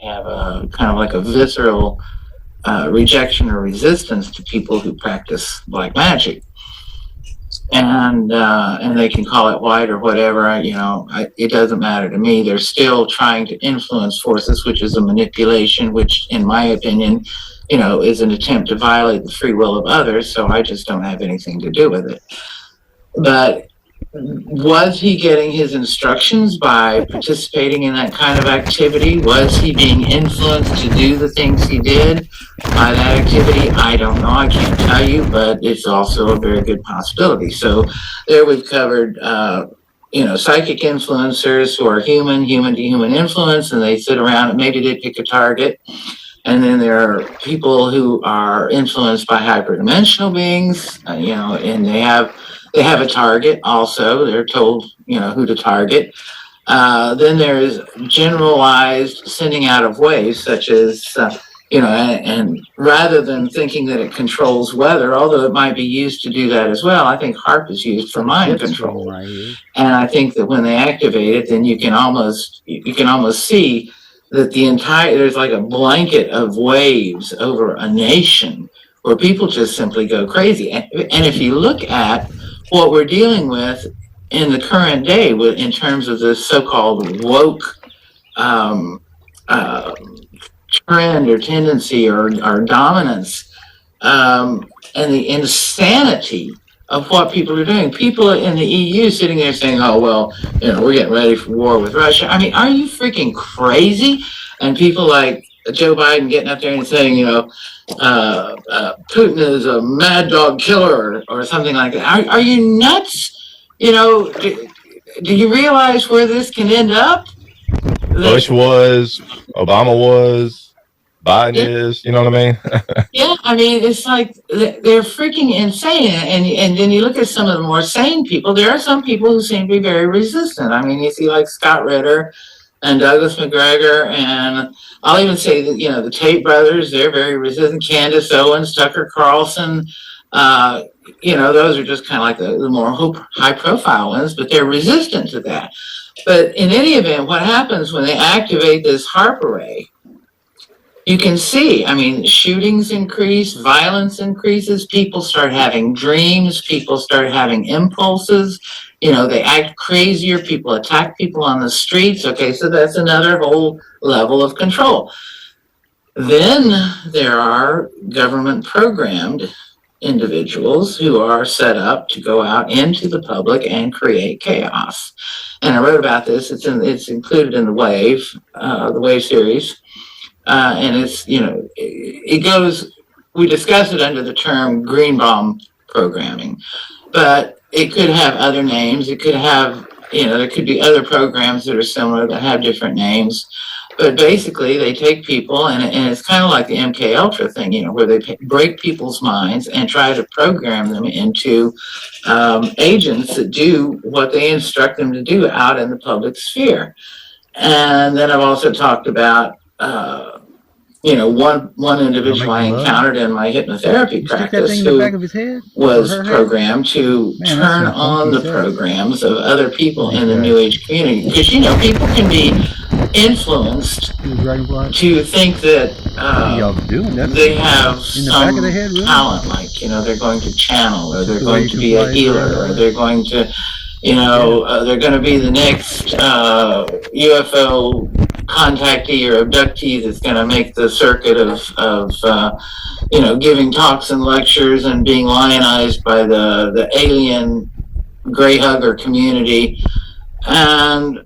have a kind of like a visceral rejection or resistance to people who practice black magic, and they can call it white or whatever. It doesn't matter to me. They're still trying to influence forces, which is a manipulation, which, in my opinion, is an attempt to violate the free will of others. So I just don't have anything to do with it. But was he getting his instructions by participating in that kind of activity? Was he being influenced to do the things he did by that activity? I don't know. I can't tell you, but it's also a very good possibility. So there we've covered, psychic influencers who are human to human influence, and they sit around and maybe they pick a target. And then there are people who are influenced by hyperdimensional beings, and they have a target also. They're told, who to target. Then there's generalized sending out of waves, such as, and rather than thinking that it controls weather, although it might be used to do that as well, I think HARP is used for mind control. Right. And I think that when they activate it, then you can almost see that there's like a blanket of waves over a nation where people just simply go crazy. And if you look at what we're dealing with in the current day in terms of this so-called woke um, uh, trend or tendency or dominance, and the insanity of what people are doing. People in the EU sitting there saying, oh, well, we're getting ready for war with Russia. I mean, are you freaking crazy? And people like Joe Biden getting up there and saying, Putin is a mad dog killer or something like that. Are you nuts? Do you realize where this can end up? Bush was, Obama was, Biden is, you know what I mean? Yeah, I mean, it's like they're freaking insane. And then you look at some of the more sane people. There are some people who seem to be very resistant. I mean, you see like Scott Ritter and Douglas McGregor, and I'll even say that, the Tate brothers, they're very resistant. Candace Owens, Tucker Carlson, those are just kind of like the more high profile ones, but they're resistant to that. But in any event, what happens when they activate this HARP array? You can see, I mean, shootings increase, violence increases, people start having dreams, people start having impulses, they act crazier, people attack people on the streets. Okay, so that's another whole level of control. Then there are government programmed individuals who are set up to go out into the public and create chaos. And I wrote about this. It's included in the Wave series. And it goes, we discuss it under the term green bomb programming, but it could have other names. It could have, there could be other programs that are similar that have different names. But basically, they take people, and it's kind of like the MK Ultra thing, where they break people's minds and try to program them into agents that do what they instruct them to do out in the public sphere. And then I've also talked about one individual I encountered in my hypnotherapy practice who was programmed to turn on the programs of other people in the New Age community. Because, people can be influenced to think that they have some talent, like, they're going to channel, or they're going to be a healer, or they're going to, they're going to be the next UFO contactee or abductee that's going to make the circuit of giving talks and lectures and being lionized by the alien gray hugger community. And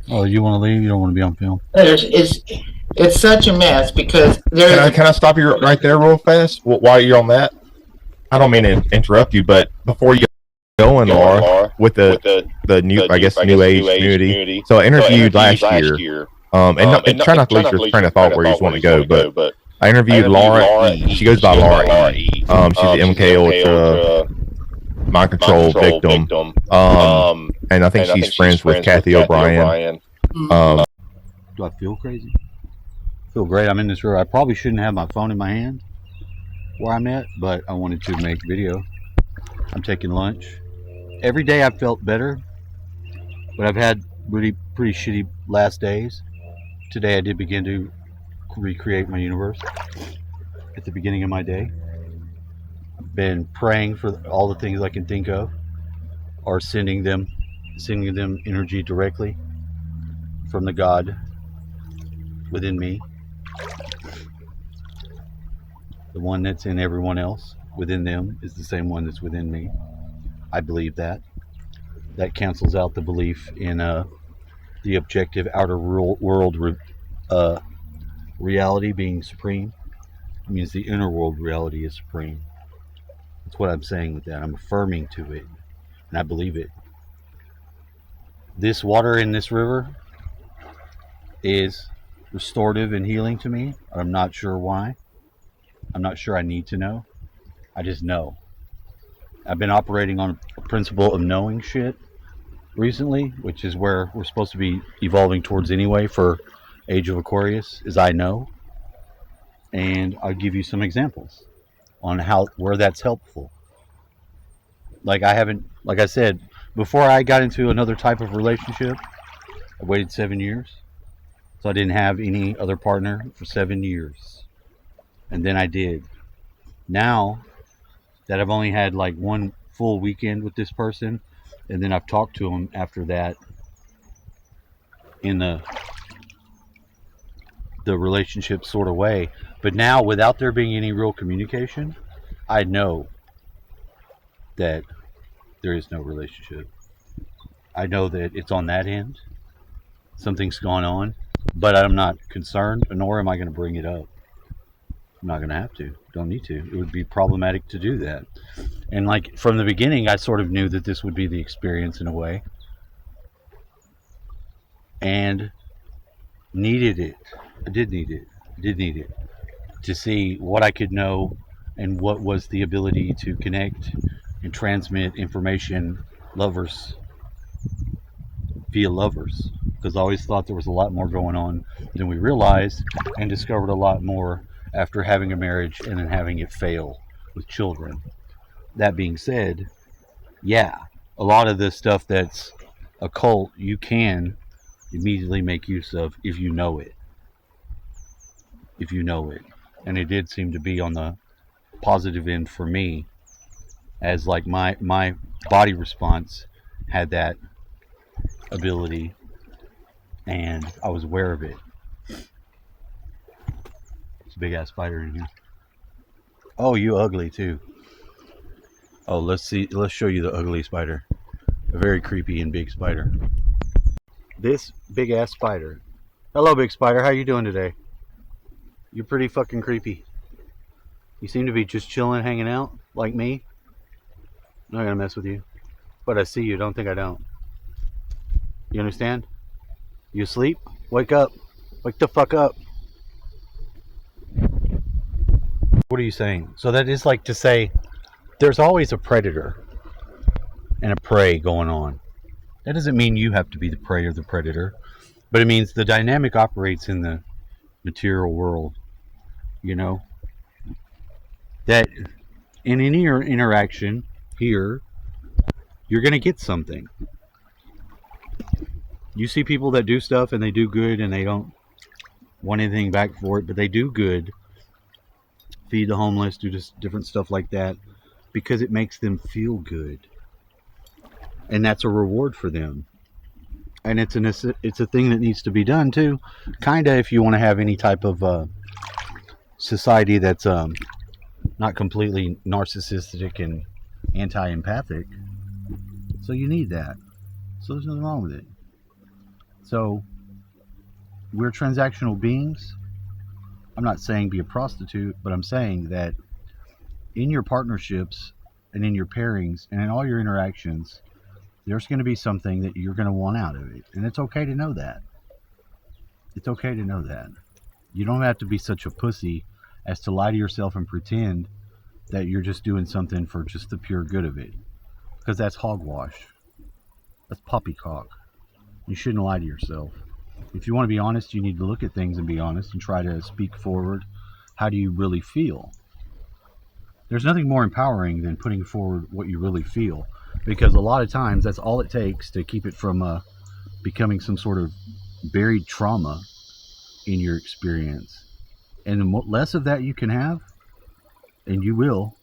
you want to leave? You don't want to be on film? It's such a mess because Can I stop you right there real fast while you're on that? I don't mean to interrupt you, but before you go in, Laura, with the new, I guess, New Age community. So I interviewed last year. And try not to lose your train of thought where you just want to go, but I interviewed Laura E. She goes by Laura E. She's the MK Ultra mind control victim. And I think she's friends with Kathy O'Brien. Do I feel crazy? I feel great. I'm in this room. I probably shouldn't have my phone in my hand where I'm at, but I wanted to make video. I'm taking lunch. Every day I've felt better, but I've had pretty shitty last days. Today I did begin to recreate my universe at the beginning of my day. I've been praying for all the things I can think of, or sending them energy directly from the God within me, the one that's in everyone else within them is the same one that's within me. I believe that. That cancels out the belief in the objective outer world reality being supreme. It means the inner world reality is supreme. That's what I'm saying with that. I'm affirming to it, and I believe it. This water in this river is restorative and healing to me. I'm not sure why. I'm not sure I need to know. I just know. I've been operating on a principle of knowing shit recently, which is where we're supposed to be evolving towards anyway for Age of Aquarius, is I know. And I'll give you some examples on where that's helpful. Like I said, before I got into another type of relationship, I waited 7 years. So I didn't have any other partner for 7 years. And then I did. Now that I've only had like one full weekend with this person, and then I've talked to him after that in the relationship sort of way. But now, without there being any real communication, I know that there is no relationship. I know that it's on that end. Something's gone on, but I'm not concerned, nor am I going to bring it up. I'm not going to have to. Don't need to. It would be problematic to do that. And like from the beginning, I sort of knew that this would be the experience in a way. And needed it. I did need it. To see what I could know and what was the ability to connect and transmit information via lovers. Because I always thought there was a lot more going on than we realized, and discovered a lot more after having a marriage and then having it fail with children. That being said, yeah, a lot of the stuff that's occult you can immediately make use of if you know it. And it did seem to be on the positive end for me, as like my body response had that ability and I was aware of it. It's a big ass spider in here. Oh, you ugly too. Oh, let's show you the ugly spider. A very creepy and big spider. This big ass spider. Hello, big spider. How you doing today? You're pretty fucking creepy. You seem to be just chilling, hanging out, like me. I'm not gonna mess with you. But I see you, don't think I don't. You understand? You asleep? Wake up. Wake the fuck up. What are you saying? So that is like to say there's always a predator and a prey going on. That doesn't mean you have to be the prey or the predator, but it means the dynamic operates in the material world, you know? That in any interaction here, you're going to get something. You see people that do stuff and they do good and they don't want anything back for it, but they do good. Feed the homeless, do just different stuff like that because it makes them feel good. And that's a reward for them. And it's a thing that needs to be done too. Kind of if you want to have any type of society that's not completely narcissistic and anti-empathic. So you need that. So there's nothing wrong with it. So we're transactional beings. I'm not saying be a prostitute, but I'm saying that in your partnerships and in your pairings and in all your interactions, there's going to be something that you're going to want out of it. And it's okay to know that. It's okay to know that. You don't have to be such a pussy as to lie to yourself and pretend that you're just doing something for just the pure good of it. Because that's hogwash. That's poppycock. You shouldn't lie to yourself. If you want to be honest, you need to look at things and be honest and try to speak forward. How do you really feel? There's nothing more empowering than putting forward what you really feel. Because a lot of times that's all it takes to keep it from becoming some sort of buried trauma in your experience. And the less of that you can have, and you will,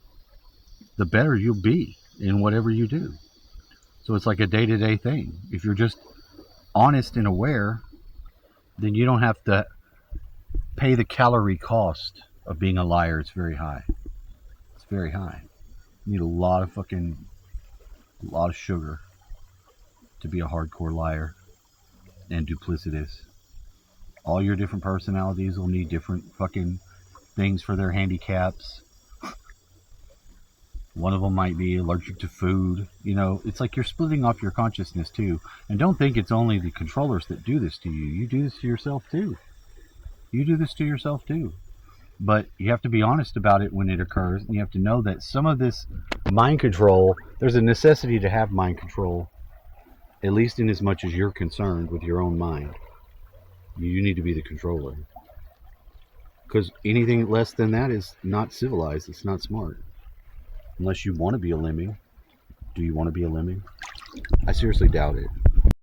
the better you'll be in whatever you do. So it's like a day-to-day thing. If you're just honest and aware, then you don't have to pay the calorie cost of being a liar. It's very high. It's very high. You need a lot of sugar to be a hardcore liar and duplicitous. All your different personalities will need different fucking things for their handicaps. One of them might be allergic to food. You know, it's like you're splitting off your consciousness too. And don't think it's only the controllers that do this to you. You do this to yourself too. You do this to yourself too. But you have to be honest about it when it occurs. And you have to know that some of this mind control, there's a necessity to have mind control, at least in as much as you're concerned with your own mind. You need to be the controller. Because anything less than that is not civilized. It's not smart. Unless you want to be a lemming. Do you want to be a lemming? I seriously doubt it.